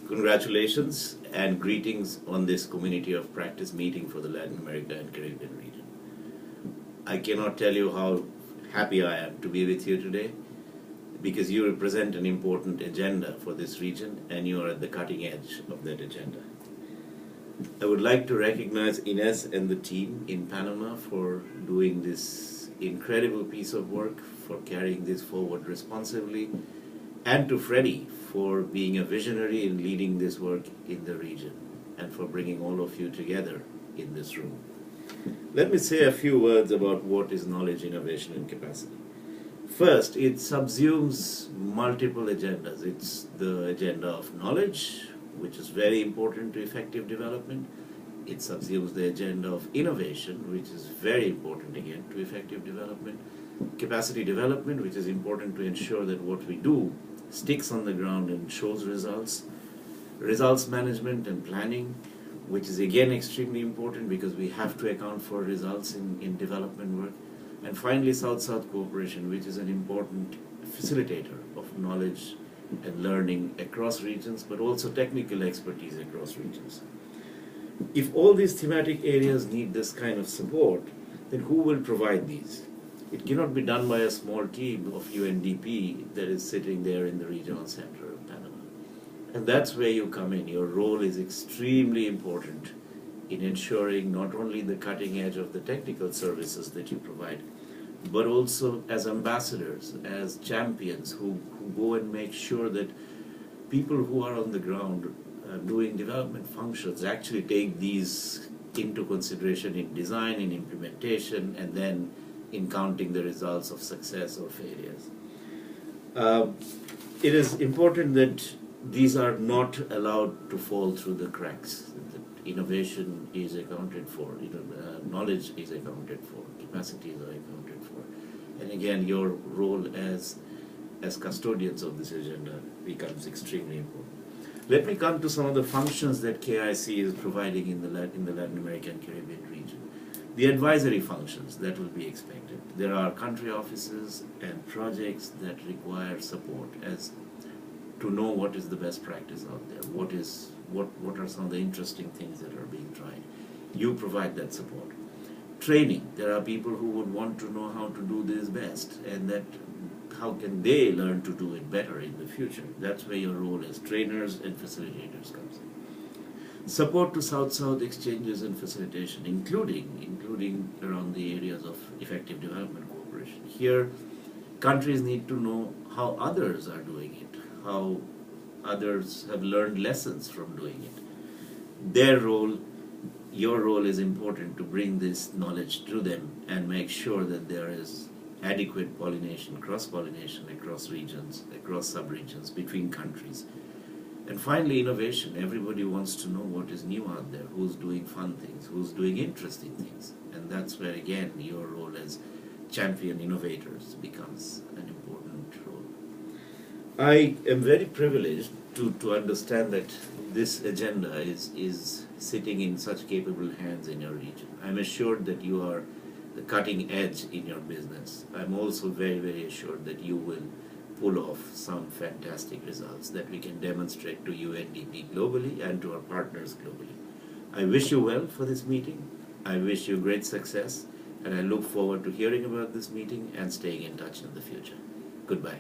Congratulations and greetings on this community of practice meeting for the Latin America and Caribbean region. I cannot tell you how happy I am to be with you today because you represent an important agenda for this region and you are at the cutting edge of that agenda. I would like to recognize Ines and the team in Panama for doing this incredible piece of work, for carrying this forward responsibly, and to Freddie for being a visionary in leading this work in the region and for bringing all of you together in this room. Let me say a few words about what is knowledge, innovation, and capacity. First, it subsumes multiple agendas. It's the agenda of knowledge, which is very important to effective development. It subsumes the agenda of innovation, which is very important again to effective development. Capacity development, which is important to ensure that what we do sticks on the ground and shows results. Results management and planning, which is again extremely important because we have to account for results in development work. And finally, South-South cooperation, which is an important facilitator of knowledge and learning across regions, but also technical expertise across regions. If all these thematic areas need this kind of support, then who will provide these? It cannot be done by a small team of UNDP that is sitting there in the regional center of Panama. And that's where you come in. Your role is extremely important in ensuring not only the cutting edge of the technical services that you provide, but also as ambassadors, as champions who go and make sure that people who are on the ground doing development functions actually take these into consideration in design, in implementation, and then in counting the results of success or failures. It is important that these are not allowed to fall through the cracks. That innovation is accounted for, knowledge is accounted for, capacities are accounted for. And again, your role as custodians of this agenda becomes extremely important. Let me come to some of the functions that KIC is providing in the Latin American Caribbean region. The advisory functions that will be expected. There are country offices and projects that require support as to know what is the best practice out there, what are some of the interesting things that are being tried. You provide that support. Training. There are people who would want to know how to do this best and that how can they learn to do it better in the future. That's where your role as trainers and facilitators comes in. Support to South-South exchanges and facilitation, including around the areas of effective development cooperation. Here, countries need to know how others are doing it, how others have learned lessons from doing it. Their role, your role is important to bring this knowledge to them and make sure that there is adequate pollination, cross-pollination across regions, across sub-regions, between countries. And finally, innovation. Everybody wants to know what is new out there, who's doing fun things, who's doing interesting things. And that's where, again, your role as champion innovators becomes an important role. I am very privileged to understand that this agenda is sitting in such capable hands in your region. I'm assured that you are the cutting edge in your business. I'm also very, very assured that you will pull off some fantastic results that we can demonstrate to UNDP globally and to our partners globally. I wish you well for this meeting. I wish you great success, and I look forward to hearing about this meeting and staying in touch in the future. Goodbye.